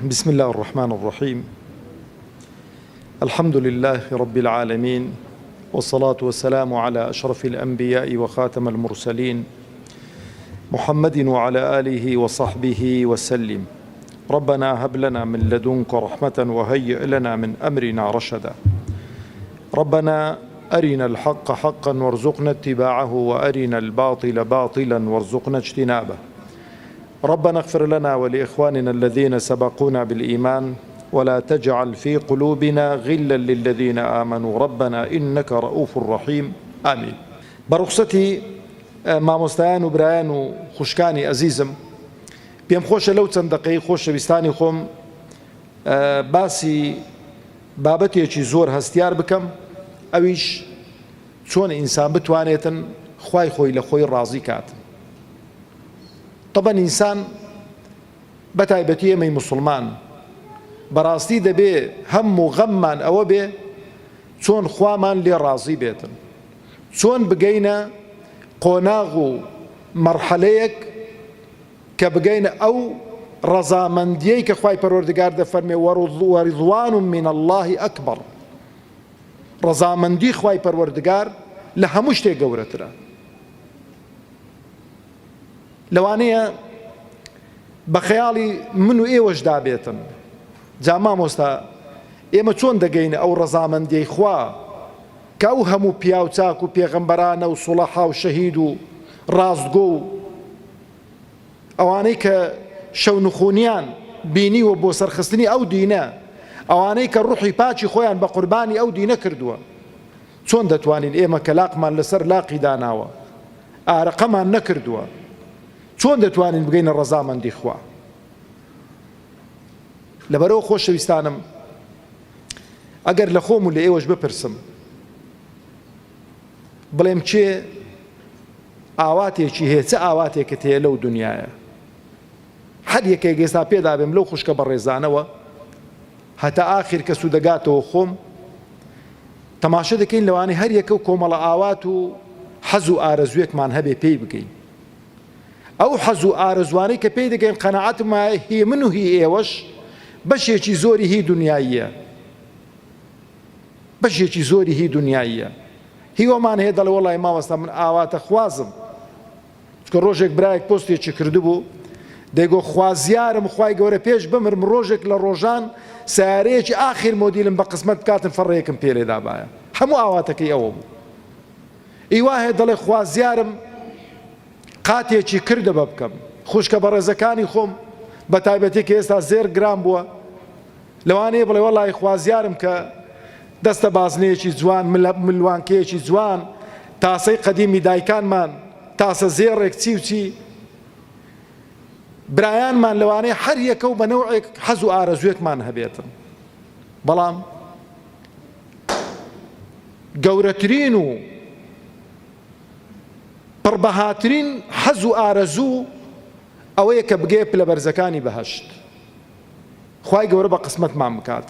بسم الله الرحمن الرحيم. الحمد لله رب العالمين، والصلاة والسلام على أشرف الأنبياء وخاتم المرسلين محمد وعلى آله وصحبه وسلم. ربنا هب لنا من لدنك رحمة وهيئ لنا من أمرنا رشدا. ربنا أرنا الحق حقا وارزقنا اتباعه، وأرنا الباطل باطلا وارزقنا اجتنابه. ربنا اغفر لنا ولإخواننا الذين سبقونا بالإيمان، ولا تجعل في قلوبنا غلا للذين آمنوا ربنا إنك رؤوف رحيم. آمين. برخصتي مامۆستایان و برایان و خوشکانی عزیزم، پێم خۆشە لەو چەند دقەی خۆشەویستانی خۆم باسی بابەتێکی زۆر هەستیار بکەم، ئەویش چۆن ئینسان بتوانێتن خوای خۆی لە خۆی ڕازی کاتن. طبعا ئینسان بەتایبەتی ئێمەی موسڵمان بەڕاستی دەبێ هەم و غەممان ئەوە بێ چۆن خوامان لێ ڕازی بێتن، چۆن بگەینە قۆناغ و مەرحەلەیەک کە بگەینە ئەو ڕەزامەندیەی کە خوای پەروەردگار دەفەرمێ وەڕضوان من الله ئەکبەر. ڕەزامەندی خوای پەروەردگار لە هەموو شتێک گەورەترە. لەوانەیە بە خەیاڵی من و ئێوەش دابێتن، جا مامۆستا ئێمە چۆن دەگەینە ئەو ڕەزامەندیەی خوا کە ئەو هەموو پیا و چاک و پێغەمبەرانە و سوڵەحا و شەهید و ڕاستگۆ و ئەوانەی کە شەونخونیان بینیوە بۆ سەرخستنی ئەو دینە، ئەوانەی کە ڕوحی پاچی خۆیان بە قوربانی ئەو دینە کردووە، چۆن دەتوانین ئێمە کە لاقمان لەسەر لاقی داناوە ئارەقەمان نەکردووە، چۆن دەتوانین بگەینە ڕەزامەندی خوا؟ لەبەرەوە خۆشەویستانم، ئەگەر لە خۆم و لە ئێوەش بپرسم بڵێم چێ ئاواتێکی هەیە، چه ئاواتێکت هەیە لەو دنیاە، هەر یەکێک ئێستا پێدا بێم لەو خوشکە بەڕێزانەوە هەتا ئاخر کە سوودەگاتەوە خۆم تەماشە دەکەین لەوانەی هەر یەکە و کۆمەڵە ئاوات و حەز و ئارەزوێکمان هەبێ پێی بگەین. ئەو حەز و ئارەزوانەی کە پێی دەگەین قەنەعەتمان هی من و هی ئێوەش بەشێکی زۆری هی دنیاییە، بەشێکی زۆری هی دنیاییە. هیوەمان هەیە دەڵێ وەڵای مامۆستا من ئاواتە خوازم، چکە ڕۆژێک برایەک پۆستێکی کردبوو دەیگۆ خوازیارم خوای گەورە پێش بمرم ڕۆژێک لە ڕۆژان سیارەیەکی ئاخر مۆدیلم بە قسمەت بکاتن فەڕەیەکم پێ لێ دابایە. هەموو ئاواتەکەی ئەوە بوو. ئیوا هەیە دەڵێ خوازیارم قاتێکی کردە بە بکەم، خوشکە بەڕێزەکانی خۆم بە تایبەتی کە ئێستا زێر گرام بووە لەوانەیە بڵێ وەڵای خوازیارم کە دەستە بازنەیەکی جوان ملوانکەیەکی جوان تاسەی قەدیمی دایکانمان تاسە زێڕێک چی و چی برایانمان لەوانەیە هەر یەکە و بە نەوعێک حەز و ئارەزوێکمان هەبێتن، بەڵام گەورەترین و پڕبەهاترین حەز و ئارەزوو ئەوەیە کە بگێ پلە بەرزەکانی بەهەشت، خوای گەورە بە قسمەتمان بکات.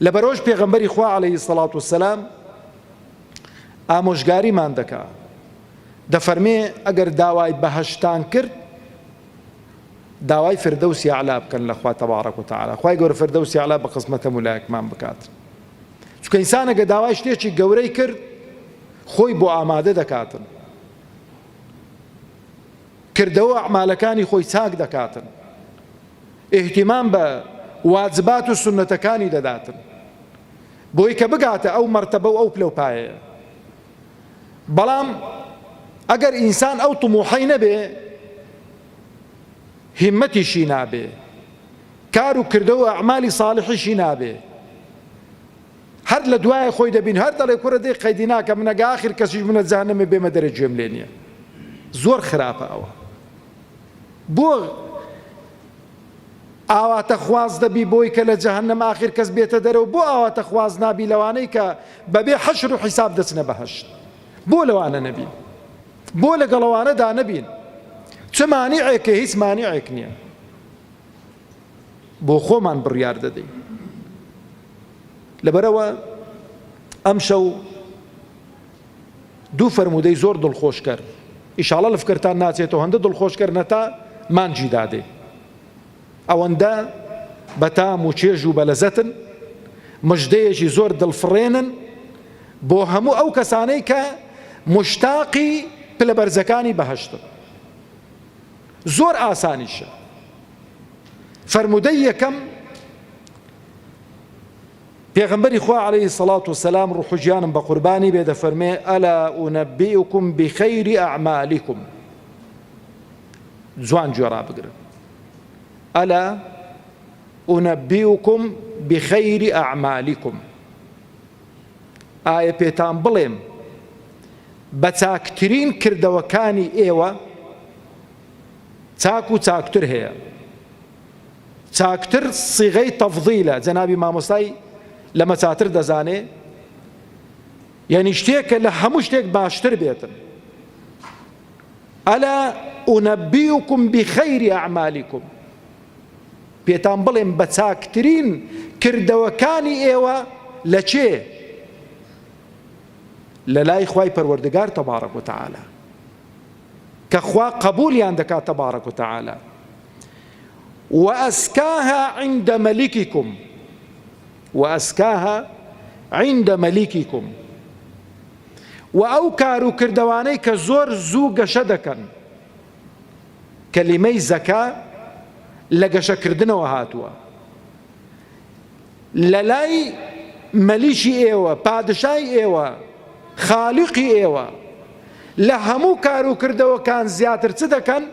لەبەرەوەش پێغەمبەری خوا عەلەیهی سەڵات وسەلام ئامۆژگاریمان دەکا، دەفەرمێ ئەگەر داوای بەهەشتان کرد داوای فردەوسی ئەعلا بکەن لە خوا تەبارەک و تەعالا، خوای گەورە فردەوسی ئەعلا بە قسمەتە مولایەکمان بکات. چونکە ئینسان ئەگەر داوای شتێکی گەورەی کرد خۆی بۆ ئامادە دەکاتن، کردەوە ئەعمالەکانی خۆی چاک دەکاتن، ئیهتیمام بە واجبات و سنەتەکانی دەداتن بۆی کە بگاتە ئەو مەرتەبە و ئەو پلەپایەیە. بەڵام ئەگەر ئینسان ئەو طموحەی نەبێ، هیممەتیشی نابێ، کار و کردەوە ئەعمالی ساڵحیشی نابێ، هەر لە دوایە خۆی دەبین هەر دەڵێ کوڕە دەی قەیدی ناکە من ئەگە ئاخر کەسیش منە جەهەنەمێ بێمە دەرە گوێم لێ نییە. زۆر خراپە ئەوە. بۆ ئاواتە خواز دەبی بۆی کە لە جەهەنەم ئاخر کەس بێتە دەرەوە؟ بۆ ئاواتە خواز نابی لەوانەی کە بەبێ حەشر و حیساب دەچنە بەهەشت؟ بۆ لەوانە نەبین، بۆ لەگەڵەوانەدا نەبین. چه مانیعێکە؟ هیچ مانیعێک نییە. بۆ خۆمان بڕیار دەدەین. لەبەرەوە ئەم شەو دوو فەرمودەی زۆر دڵخۆشکەر ئیشاڵە لەفکرتان ناچێتەوە، هەندە دڵخۆشکەر نەتا مانجی دادێ. ئەوەندە بەتام و چێژ و بەلەزەتن، مژدەیەکی زۆر دڵفڕێنن بۆ هەموو ئەو کەسانەی کە مشتاقی پلە بەرزەکانی بەهەشتن. زۆر ئاسانیشە. فەرمودەی یەکەم پێغەمبەری خوا عەلەیهی السەڵات وەسەلام ڕوح و گیانم بە قوربانی بێ دەفەرمێ ئەلا ئونەبیئوکم بخەیری ئەعمالیکم. جوان گوێڕا بگرن. ئەلا ئونەبیئوکم بخەیری ئەعمالیکم. ئایا پێتان بڵێم بە چاکترین کردەوەکانی ئێوە؟ چاک و چاکتر هەیە. چاکتر سیغەی تەفضیلە، جەنابی مامۆستای لەمە چاتر دەزانێ، یعنی شتێکە لە هەموو شتێک باشتر بێتن. ئەلا ئونەبیئوکم بخەیری ئەعمالیکم. پێتان بڵێم بە چاکترین کردەوەکانی ئێوە لە چێ؟ لە لای خوای پەروەردگار تەبارەک و تەعالا، کە خوا قبولیان دەکات تەبارەک و تەعالا. وأزكاها عند ملككم، وأزكاها عند ملككم. وأو كارو كردواني كزور زو قشدكن. كلمي زكاة لقش كردنا وهاتوا للاي مليشي ايوه بادشاي ايوه خالقي ايوه لهمو كارو كردو كان زياتر تدكن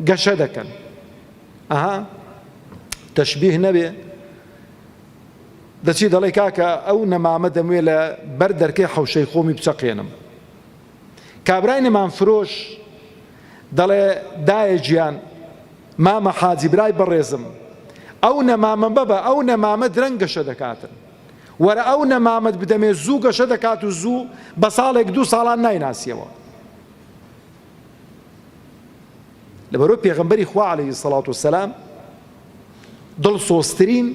قشدكن. تشبيه نبي دەچی دەڵێ کاکە ئەو نەمامە دەموێ لە بەر دەرکەی حەوشەی خۆمی بچەقێنم. کابرای نەمان فرۆش دەڵێ دایە گیان مامە حاجی برای بەڕێزم، ئەو نەمامە بەبە ئەو نەمامە درەنگ گەشە دەکاتن، وەرە ئەو نەمامەت بدەمێ زوو گەشە دەکات و زوو بە ساڵێک دوو ساڵان نایناسیەوە. لەبەرەوەی پێغەمبەری خوا عەلەیهی السەڵات وەسەلام دڵسۆزترین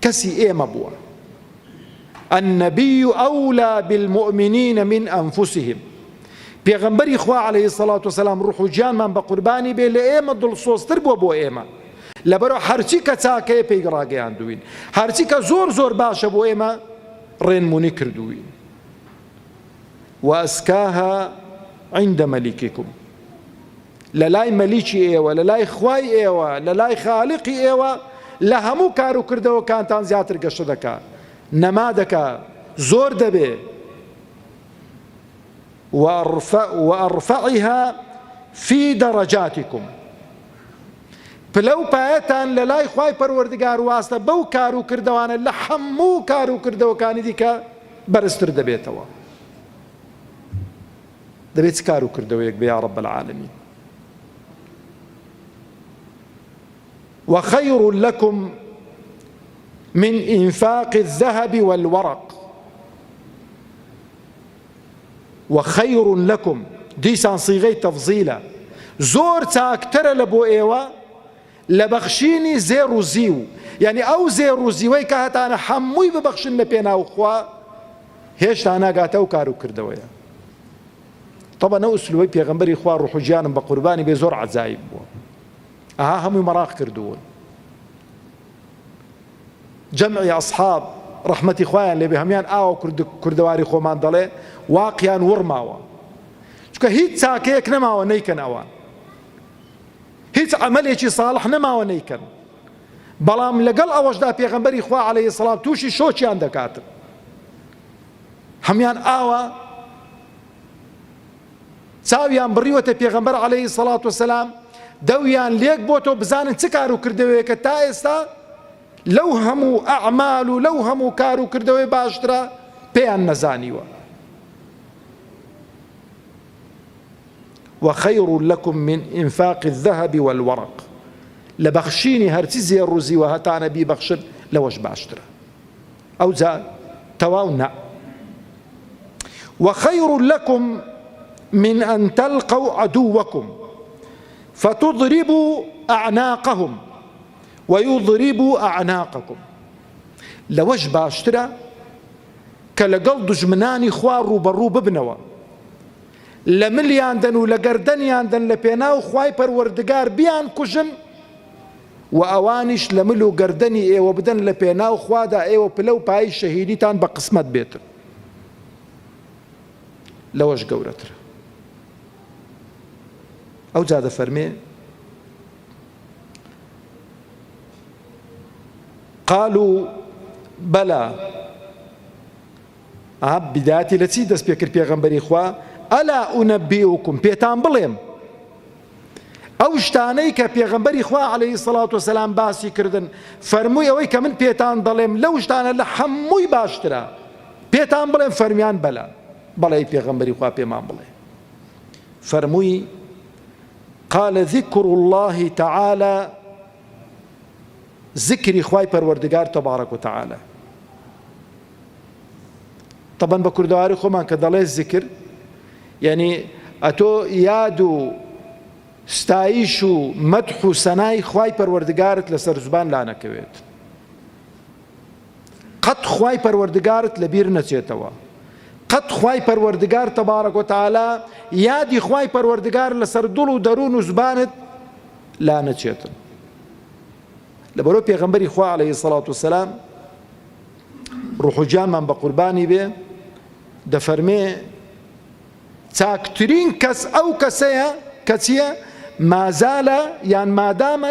کەسی ئێمە بووە. النبي أولى بالمؤمنين من أنفسهم. پێغەمبەری خوا عەلەیهی السەڵات وەسەلام ڕوح و گیانمان بە قوربانی بێ لە ئێمە دڵسۆزتر بووە بۆ ئێمە، لەبەرەوە هەرچی کە چاکەیە پێی ڕاگەیاندوین، هەرچی کە زۆر زۆر باشە بۆ ئێمە ڕێنمونی کردووین. وأزكاها عند ملككم. لە لای مەلیکی ئێوە، لە لای خوای ئێوە، لە لای خالقی ئێوە لە هەموو کار و کردەوەکانتان زیاتر گەشە دەکات، نەما دەکات، زۆر دەبێ. وأرفعها في درجاتكم. پلەو پایەتان لە لای خوای پەروەردگار واستە بەو کار و کردەوانە لە هەموو کار و کردەوەکانی دیکە بەرزتر دەبێتەوە. دەبێت چ کار و کردەوەیەک بێ یا رب العالمین. وخير لكم من إنفاق الذهب والورق. وخير لكم ديسان صيغي تفضيلا، زور تاكتر لبو ايوا لبخشيني زيرو زيو، يعني او زيرو زيوي كهتانا حموي ببخشن لبينا وخوا هيش تانا قاتو كارو كردويا. طبعا اسلوبي بيغمبري خوا روح جانم بقرباني بزور عزايب هم مراق كردون. جمعي أصحاب رحمة إخوان اللي بهميان كردواري خومان دلي واقيان ورماوا چونکە هیچ چاکەیەک نەماوە نەیکەن ئەوان، هیچ عملێکی صالح نەماوە نەیکەن، بەڵام لەگەڵ ئەوەشدا پێغەمبەری خوا عەلەیهی السەلام تووشی شۆچیان دەکاتن. هەمیان ئاوە چاویان بڕیوەتە پێغەمبەر عەلەیهی السەلات وەسەلام، دەویان لێک بۆ تۆ بزانن چ کار و کردەوەیەکە تا ئێستا لەو هەموو ئەعمال و لەو هەموو کار و کردەوەی باشترە پێیان نەزانیوە. وخير لكم من إنفاق الذهب والورق. لبخشيني هرتي زي الرزي وهتانا بي بخشن لوش باشترا أو زاد تواونا. وخير لكم من أن تلقوا عدوكم فتضربوا أعناقهم ويضربوا أعناقكم. لوش باشترا كالقل دجمناني خوار وبرو ببنوا لمليان دن ولقردنيان دن لبيناو خواي پروردگار بيان كجن و ئەوانیش لە مل و گەردەنی ئێوە بدەن لە پێناو خوادا ئێوە پلە و پای شەهیدیتان بە قسمەت بێتن. لەوەش گەورەترە. ئەو جا دەفەرمێ قالوا بەلا بداتی لە چی دەست پێ کرد پێغەمبەری خوا ئەلا ئونەبیئوکم پێتان بڵێم ئەو شتانەی کە پێغەمبەری خوا عەلەیهی سەڵات وەسەلام باسی کردن فەرمووی ئەوەی کە من پێتان دەڵێم لەو شتانە لە هەمووی باشترە پێتان بڵێم فەرمیان بەلا بەڵێ پێغەمبەری خوا پێمان بڵێ فەرمووی قال ذكر الله تعالى ذكری خوای پەروەردگار تەبارەک و تەعالە. طبعا بە کوردەواری خۆمان کە دەڵێ ذکر یعنی ئەتۆ یاد و ستایش و مەدح و سەنای خوای پەروەردگارت لەسەر زوبان لا نەکەوێت. قەت خوای پەروەردگارت لەبیر نەچێتەوە. قەت خوای پەروەردگار تەبارەک و تەعالە یادی خوای پەروەردگار لەسەر دڵ و دەروون و زبانت لا نەچێتن. لەبەرەوە پێغەمبەری خوا عەلەیهی سەڵات وسەلام ڕوح و جانمان بە قوربانی بێ دەفەرمێ چاکترین کەس ئەو کەسەیە کە چییە مازالە یان مادامە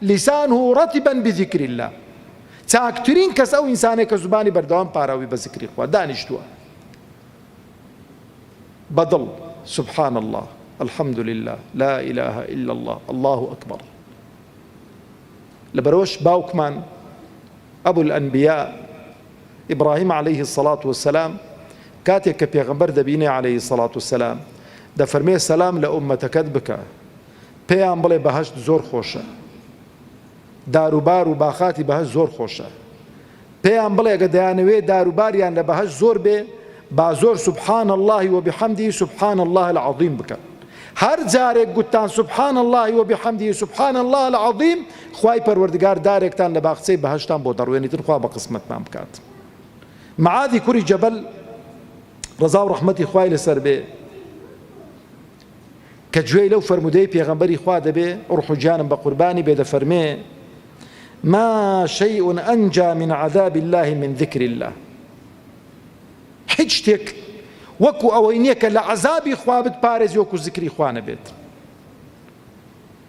لیسانه ڕەتیبەن بذیکری الله. چاکترین کەس ئەو ئینسانێک کە زوبانی بەردەوام پاراوی بە ذیکری خوا دانیشتووە بەدڵ سبحان الله الحمد لله لا إله إلا الله الله أكبر. لبروش باوكمان أبو الأنبياء إبراهيم عليه الصلاة والسلام كاتك كبيغمبر دبيني عليه الصلاة والسلام دا فرمي السلام لأمتك بك بيان بلي بهشت زور خوشة داروبار و باخاتي بهشت زور خوشة بيان بلي قديانوي داروبار يعني لبهشت زور بي بازور سبحان الله وبحمده سبحان الله العظيم بك هر جارێک گوتان سبحان الله وبحمده سبحان الله العظيم خوای پەروەردگار دارێکتان لە باخچەی بەهەشتان بۆ دەڕوێنیتن خوا بە قسمەتمان بکات. معاذی کوڕی جەبەل ڕەزا و ڕەحمەتی خوای لەسەر بێ کە گوێی لەو فەرمودەی پێغەمبەری خوا دەبێ ڕوح و جانم بە قوربانی بێ دەفەرمێ ما شيء أنجى من عذاب الله من ذكر الله. هیچ شتێک وەکو ئەوەی نییە کە لە عەزابی خوا بتپارێزی وەکو ذکری خوا نەبێت.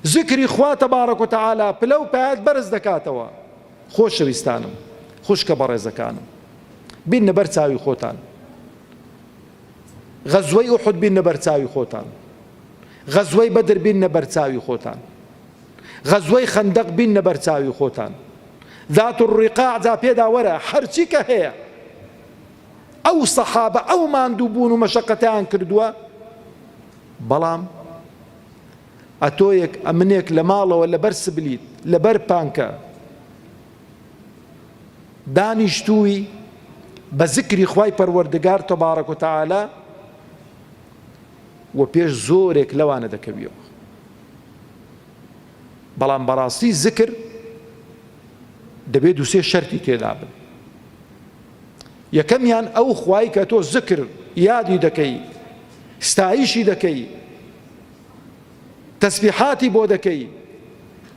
ذکری خوا تەبارەک و تەعالە پلە و پایت بەرز دەکاتەوە. خۆشەویستانم خوشکە بەڕێزەکانم بینە بەر چاوی خۆتان. غەزوەی ئوحود بینە بەر چاوی خۆتان. غەزوەی بەدر بینە بەر چاوی خۆتان. غەزوەی خەندەق بینە بەر چاوی خۆتان. ذات الرقاع جا پێدا وەرە هەرچی کە هەیە ئەو سەحابە ئەو ماندووبوون و مەشەقەتیان کردووە بەڵام ئەتۆیەک ئەمنێک لە ماڵەوە لەبەر سبلیت لەبەر پانکە دانیشتووی بە ذکری خوای پەروەردگار تەبارەک و تەعالە و پێش زۆرێک لەوانە دەکەویەوە. بەڵام بەڕاستی ذکر دەبێت دووسێ شەرتی تێدا بن. یەکەمیان ئەو خوای کە تۆ ذکر یادی دەکەی ستایشی دەکەی تەسبیحاتی بۆ دەکەی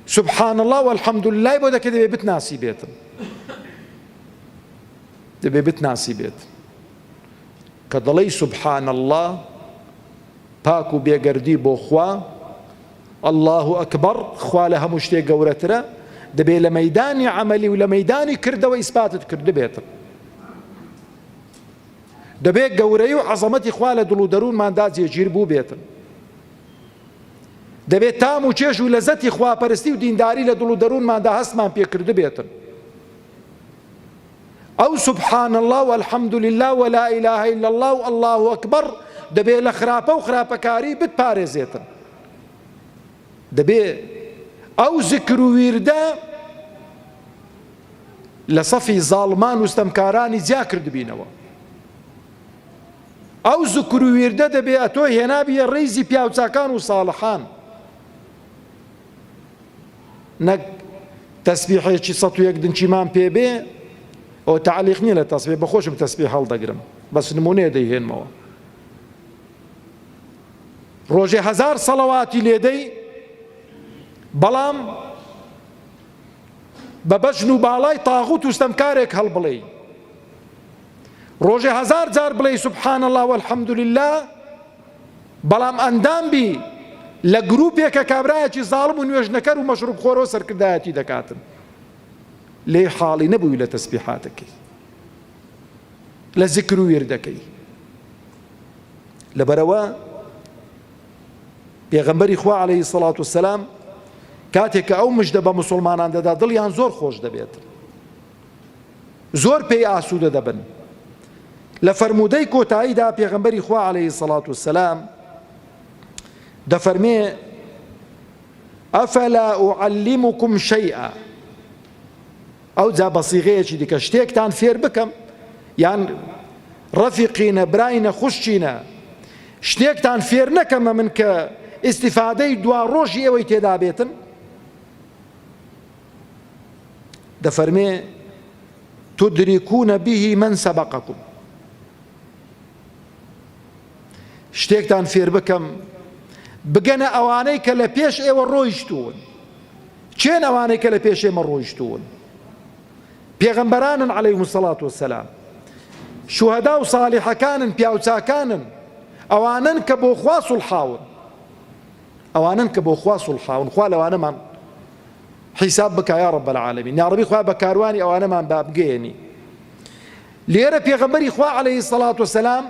سبحان الله والحمد لله بۆ دەکەی دەبێ بتناسی بێتن دەبێ بتناسی بێت کە دەڵێی سبحان الله پاک و بێگەردی بۆ خوا الله ئەکبەر خوا لە هەموو شتێک گەورەترە دەبێ لە مەیدانی عەمەلی و لە مەیدانی کردەوە ئیسپاتت کرد بێتن. دەبێت گەورەی و عەزەمەتی خوا لە دڵ و دەروونماندا جێگیر بوو بێتن. دەبێت تام و چێژ و لەزەتی خواپەرستی و دینداری لە دڵ و دەروونماندا هەستمان پێکرد بێتن. ئەو سبحان الله والحمد لله ولا إله إلا الله والله أكبر دەبێت لە خراپە و خراپەکاری بتپارێزێتن. دەبێت ئەو ذکر و ویردە لە سەفی زاڵمان و ستەمکارانی جیا کردبینەوە. ئەو ذکر و ویردە دەبێت ئەتۆ هێنابیە ڕێیزی پیاوچاکان و ساڵحان نەک تەسبیحێکی 101 دنچیمان پێ بێ ئەو تعلیق نییە لە تەسبیح بەخۆشم تەسبیح هەڵدەگرم بەس نمونەیە دەیهێنمەوە. ڕۆژێ 1000 سەڵەواتی لێدەی بەڵام بە بەژن و باڵای تاغوت و ستەمکارێک هەڵبڵێ، ڕۆژێ 1000 جار بڵێ سوبحان الله والحەمد لله، بەڵام ئەندام بی لە گروپێکە کابرایەکی زاڵم و نوێژنەکەر و مەشروب خۆرەوە سەرکردایەتی دەکاتن، لێ حاڵی نەبووی لە تەسبیحاتەکەی، لە زیکر و ویردەکەی. لەبەرەوە پێغەمبەری خوا عەلەیهی سەڵات وسەلام کاتێک کە ئەو مژدە بە موسڵمانان دەدا دڵیان زۆر خۆش دەبێت، زۆر پێی ئاسوودە دەبن. لە فەرموودەی کۆتاییدا پێغەمبەری خوا عەلەیهی سەڵات وسەلام دەفەرمێ ئەفەلا ئوعەللیمکم شەیئا، ئەو جا بە سیغەیەکی دیکە شتێکتان فێر بکەم، یان ڕەفیقینە براینە خوشکینە شتێکتان فێر نەکەمە من کە ئیستیفادەی دوا ڕۆژی ئێوەی تێدا بێتن؟ دەفەرمێ تدریکونە بیهی من سەبەقەکم، شتێکتان فێر بکەم بگەنە ئەوانەی کە لە پێش ئێوە ڕۆیشتوون. چێن ئەوانەی کە لە پێش ئێمە ڕۆیشتوون؟ پێغەمبەرانن عەلەیهیمو سەڵات وەسەلام، شوهەدا و ساڵیحەکانن، پیاوچاکانن، ئەوانن کە بۆ خوا سوڵحاون، ئەوانن کە بۆ خوا سوڵحاون. خوا لەوانەمان حیساب بکە یا رب العالمین، یا ربی خوا بە کاروانی ئەوانەمان بابگەێنی. لێرە پێغەمبەری خوا عەلەیهی سەڵات وەسەلام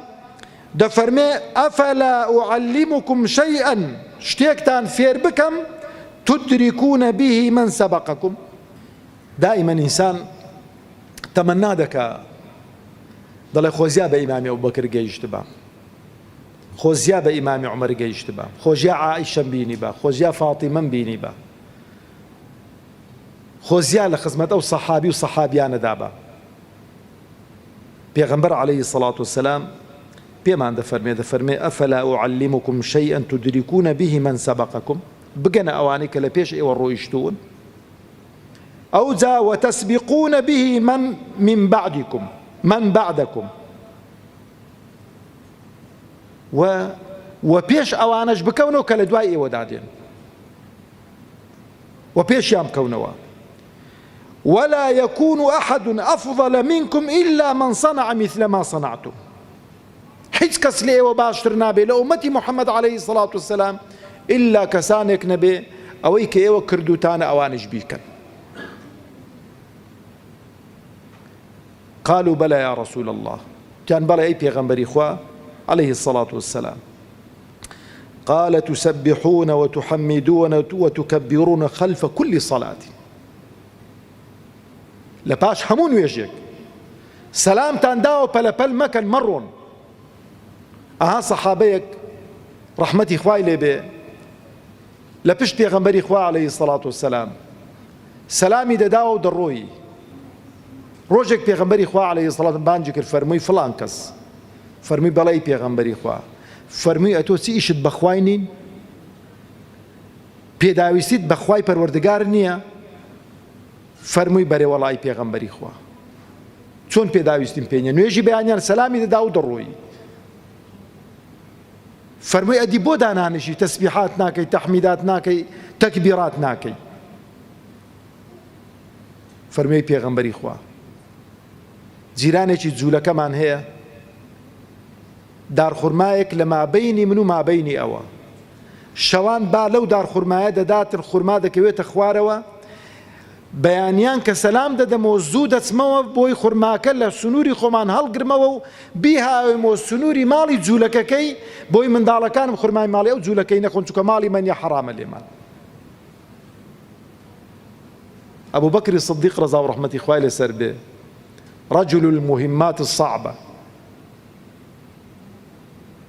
دەفەرمێ ئەفەلا ئوعەللیمکم شەیئا، شتێکتان فێر بکەم تدریکونە بیهی من سەبەقەکم. دائما ئینسان تەمەنا دەکا دەڵێ خۆزیا بە ئیمامی ئەبوبەکر گەیشت بە، خۆزیا بە ئیمامی عومەر گەیشت بە، خۆزیا عائیشەم بینی بە، خۆزیا فاتیمەم بینی بە، خۆزیا لە خزمەت ئەو سەحابی و سەحابیانەدا بە. پێغەمبەر عەلەیهی سەڵات وسەلام پێمان دەفەرمێ ئەفەلا ئوعەللیمکم شەیئا تدریکونە بیهی من سەبەقەکم، بگەنە ئەوانەی کە لە پێش ئێوە ڕۆیشتوون. ئەو جا وتەسبقونە بیهی من بعدکم، من بعدکم، و پێش ئەوانەش بکەونەوە کە لە دوای ئێوەدا دێن، و پێشیان بکەونەوە. ولا يكون أحد أفضل منكم إلا من صنع مثل ما صنعتم. هیچ کەس لە ئێوە باشتر نابێ لە ئومەتی محەممەد عەلەیهی سەڵات وسەلام ئللا کەسانێک نەبێ ئەوەی کە ئێوە کردوتانە ئەوانش بیکەن. قالوا بلى يا رسول الله، كان بلى أي پیغمبری خوا عليه الصلاة والسلام. قال تسبحون وتحمدون وتكبرون خلف كل صلاة. لپاش همون وێژێک سەلامتان داوە پەلەپەل مەکەن مەڕۆن. ئەها سەحابەیەک ڕەحمەتی خوای لێبێ لە پشت پێغەمبەری خوا عەلەیهی سەڵات وسەلام سەلامی دەداوە و دەڕۆی. ڕۆژێک پێغەمبەری خوا عەلەیهی سەڵات بانگی کرد، فەرمووی فڵان کەس، فەرمووی بەڵێ پێغەمبەری خوا، فەرمووی ئەتۆ چی ئیشت بە خوای نین؟ پێداویستیت بە خوای پەروەردگار نییە؟ فەرمووی بەرێ وەڵای پێغەمبەری خوا، چۆن پێداویستیم پێ نییە؟ نوێژی بەیانیان سەلامی دەدا و دەڕۆی. فەرمووی ئەدی بۆ دانانشی تەسبیحات ناکەی، تەحمیدات ناکەی، تەکبیرات ناکەی؟ فەرمووی پێغەمبەری خوا جیرانێکی جوولەکەمان هەیە، دارخورمایەک لە مابەینی من و مابەینی ئەوە، شەوان با لەو دارخورمایە دەداتن، خورما دەکەوێتە خوارەوە، بەیانیان کە سەلام دەدەمەوە زوو دەچمەوە بۆی خورماکە لە سنووری خۆمان هەڵگرمەوە و بیهاوێمەوە سنووری ماڵی جوولەکەکەی بۆی منداڵەکانم خورمای ماڵی ئەو جوولەکەی نەخۆن، چونکە ماڵی منیە حرامە لێمان. ئەبوو بەکری سیدیق ڕەزا و ڕەحمەتی خوای لەسەر بێ، رجل المهمات الصعبة،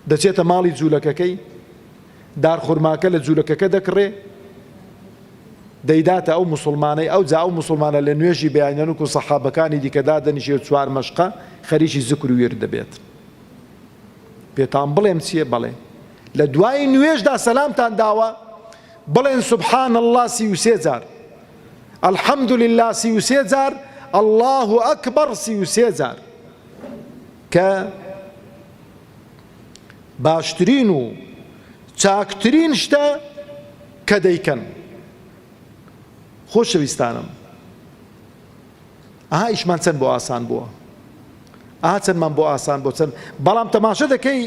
دەچێتە ماڵی جوولەکەکەی، دارخورماکە لە جوولەکەکە دەکڕێ، دەیداتە ئەو موسڵمانەی، ئەو جا ئەو موسڵمانە لە نوێژی بەیانەنوک و سەحابەکانی دیکەدا دەنیشێت چوار مەشقە خەریکی زیکر و ویرد دەبێت. پێتان بڵێم چییە؟ بەڵێ لە دوای نوێژدا سەلامتان داوە بڵێن سوبحان الله 33 جار، الحەمد لله 33 جار، الله ئەکبەر 33 جار، کە باشترین و چاکترین شتە کە دەیکەن. خۆشەویستانم، ئیشمان چەند بۆ ئاسان بووە، چەندمان بۆ ئاسان بۆ چەند، بەڵام تەماشە دەکەی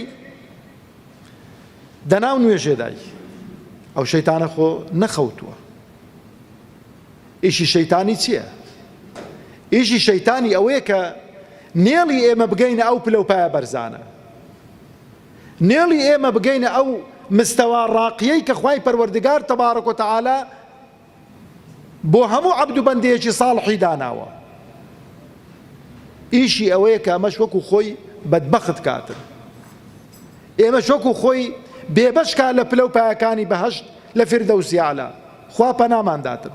دەناو نوێژێدای ئەو شەیتانە خۆ نەخەوتووە. ئیشی شەیتانی چییە؟ ئیشی شەیتانی ئەوەیە کە نێڵی ئێمە بگەینە ئەو پلەپایە بەرزانە، نێڵی ئێمە بگەینە ئەو مستەوا ڕاقیەی کە خوای پەروەردگار تەبارەک و تەعالا بۆ هەموو عەبد و بەندەیەکی ساڵحی داناوە. ئیشی ئەوەیە کە ئەمەش وەکو خۆی بەدبەخت کاتن، ئێمەش وەکو خۆی بێبەش کا لە پلەپایەکانی بەهەشت لە فیردەوسی ئاعلا، خوا پەنامانداتن.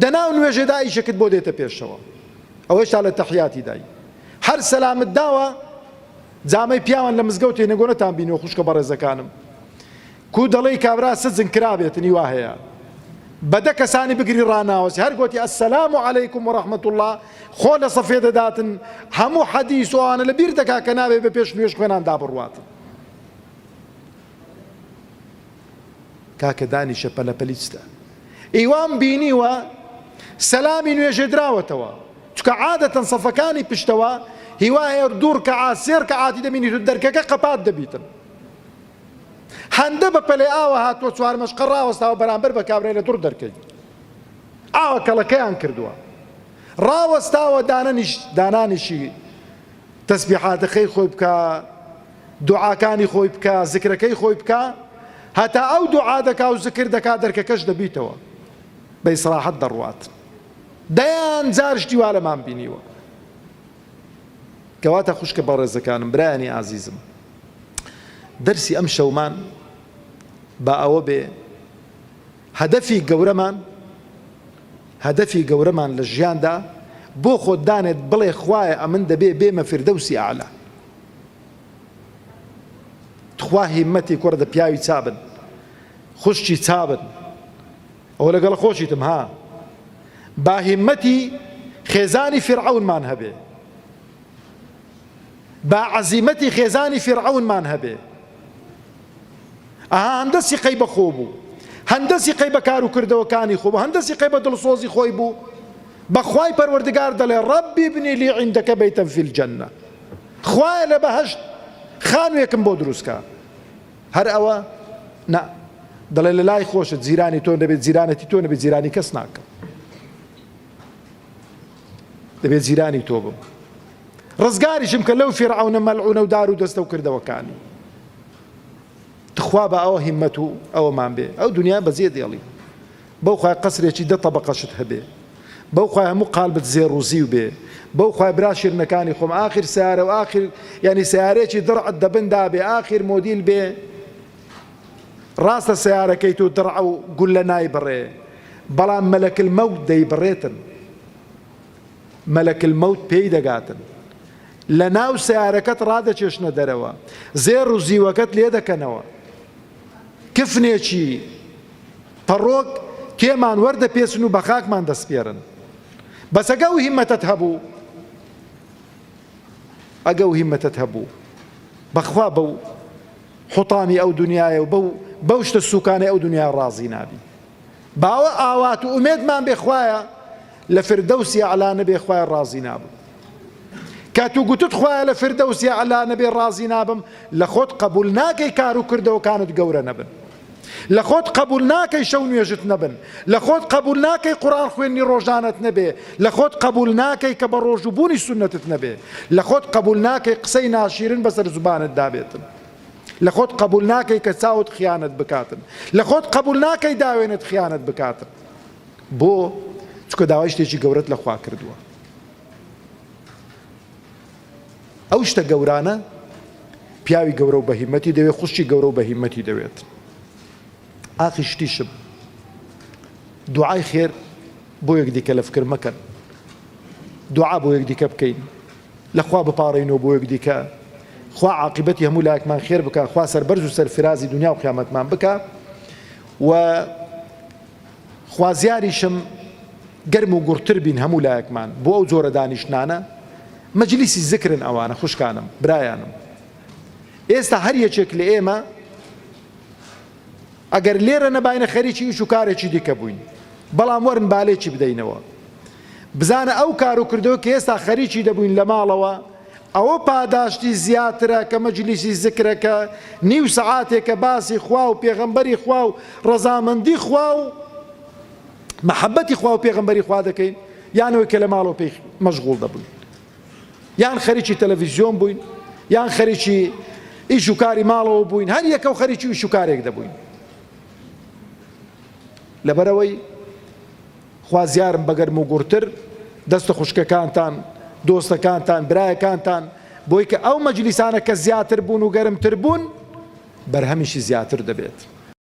دەناو نوێژێدا ئیشەکەت بۆ دێتە پێشەوە، ئەوەش تا لە تەحیاتی دای هەر سەلامت داوە جامەی پیاوان لە مزگەوتێ نەگۆنەتان بینەوە خوشکە بەڕێزەکانم، کو دەڵێی کابرا سزن کرابێتنی وا هەیە بەدە کەسانی بگری ڕاناوەسی هەر گوتی ئەسەلام عەلەیکم وەڕەحمەت الله خۆ لە سەفێ دەداتن، هەموو حەدیث و ئەوانە لە بیر دەکا کە نابێ بە پێش نوێژ خوێنان دابڕواتن. کاکە دانیشە پەلەپەلیستە ئیوان بینیوە سەلامی نوێژێ دراوەتەوە، چکە عادەتەن سەفەکانی پشتەوە هیوایە دوور کە ئاسێر کە ئاتی دەبینی دەرکەکە قەپات دەبیتن، هەندە بە پەلێ ئاوە هاتووە چوار مەشقە ڕاوەستاوە بەرامبەر بە کابرای لە دوور دەرکەی ئاوە کەڵەکەیان کردووە، ڕاوەستاوە دانانیشی تەسبیحاتەکەی خۆی بکە، دوعاکانی خۆی بکە، زیکرەکەی خۆی بکە، هەتا ئەو دوعا دەکا و زکر دەکا دەرکەکەش دەبیتەوە بە ئیسراحەت دەڕوات. دەیان جار شتی وا لەمان بینیوە. کەواتە خوشکە بەڕێزەکانم برایانی ئازیزم، دەرسی ئەم شەومان با ئەوە بێ هەدەفی گەورەمان لە ژیاندا بۆ خۆت دانێت بڵێ خوایە ئەمن دەبێ بێمە فیردەوسی ئاعلا. خوا هیمەتی کوڕە پیاوی چابن، خوشکی چابن، ئەوە لەگەڵ خۆشیتم ها، با هیمەتی خێزانی فیرعەونمان هەبێ، با عەزیمەتی خێزانی فیرعەونمان هەبێ. هەندەسی قەی بە خۆ بوو، هەندەسی قەی بە کار و کردەوەکانی خۆ بوو، هەندەسی قەی بە دڵسۆزی خۆی بوو، بەخوای پەروەردگار دەڵێ ڕەبی بنی لی عیندەکە بەیتەن فی الجەنە، خوایە لە بەهەشت خانوویەکم بۆ دروستکە. هەر ئەوە نا دەڵێ لە لای خۆشت جیرانی تۆ دەبێت، جیرانەتی تۆ نەبێت، جیرانی کەس ناکە، دەبێت جیرانی تۆ بم. ڕزگاریشم کە لەو فیرعەونە مەلعونە و دار و دەستە و کردەوەکانی. تخوا بە ئەوە هیمەت و ئەوەمان بێ، ئەو دنیا بەجێ دێڵی بەو خوای قەسرێکی دە تەبەقەشت هەبێ، بەو خوای هەموو قالبت زێڕوزی و بێ، بەو خوای برا شیرنەکانی خۆم ئاخر سیارە و ئاخر یعنی سیارێکی دڕعت دەبندا بێ، ئاخر مۆدیل بێ، ڕاستە سیارەکەی تۆ دڕع و گول لە نایبڕێ، بەڵام مەلەکل مەوت دەیبڕێتن، مەلەکل مەوت پێی دەگاتن، لە ناو سیارەکەت ڕادەچێشنە دەرەوە، زێڕ و زیوەکەت لێ دەکەنەوە، کفنێکی پەڕۆک کێمان وەردە پێچن و بە خاکمان دەسپێرن. بەس ئەگە و هیمەتت هەبوو، ئەگە و هیمەتت هەبوو بەخوا بەو حوتامی ئەو دنیاە و بەو شتە سوکانەی ئەو دنیا ڕازی نابی. باوە ئاوات و ئومێدمان بێ خوایە لە فیردەوسی ئەعلا نەبێ خوایە ڕازی نابم. کاتو گوتت خوایە لە فیردەوسی ئەعلا نەبێ ڕازی نابم، لە خۆت قبول ناکەی کار و کردەوەکانت گەورە نەبن، لە خۆت قبول ناکەی شەو نوێژت نەبن، لە خۆت قبول ناکەی قورئان خوێندنی ڕۆژانت نەبێ، لە خۆت قبول ناکەی کە بە ڕۆژوبوونی سونەتت نەبێ، لە خۆت قبول ناکەی قسەی ناشیرن بەسەر زوبانت دابێتن، لە خۆت قبول ناکەی کە چاوت خیانەت بکاتن، لە خۆت قبول ناکەی داوێنت خیانەت بکاتن. بۆ چکە داوای شتێکی گەورەت لە خوا کردووە. ئەو شتە گەورانە پیاوی گەورە و بەهیمەتی دەوێت، خوشی گەورە و بەهیمەتی دەوێت. ئاخی شتیشم دوعای خێر بۆ یەکدیکە لە فکر مەکەن، دوعا بۆ یەکدیکە بکەین، لەخوا بپاڕێنەوە بۆ یەکدیکە، خوا عاقبەتی هەموو لایەکمان خێر بکە، خوا سەربەرز و سەرفرازی دنیا و قیامەتمان بکە. و خوازیاریشم گەرم و گوڕتر بین هەموو لایەکمان بۆ ئەو جۆرە دانیشتانە. مەجلیسی ذکرن ئەوانە خوشکانم برایانم. ئێستا هەر یەکێک لە ئێمە ئەگەر لێرە نەباینە خەریکی ئیش و کارێکی دیکە بووین، بەڵام وەرن بالێکی بدەینەوە، بزانە ئەو کار و کردەوە کە ئێستا خەریکی دەبووین لە ماڵەوە ئەوە پاداشتی زیاترە کە مەجلیسی زیکرەکە نیو سەعاتێکە باسی خوا و پێغەمبەری خوا و ڕەزامەندی خوا و مەحەبەتی خوا و پێغەمبەری خوا دەکەین، یانەوەی کە لە ماڵەوە پێی مەشغوڵ دەبووین، یان خەریکی تەلەڤیزیۆن بووین، یان خەریکی ئیش و کاری ماڵەوە بووین، هەر یەکە و خەریکی ئیش و کارێک دەبووین. لەبەرەوەی خوا زیارم بەگەرم و گورتر دەستە خوشکەکانتان، دۆستەکانتان، برایەکانتان بۆی کە ئەو مەجلیسانە کە زیاتر بوون و گەرمتر بوون بەرهەمیشی زیاتر دەبێت.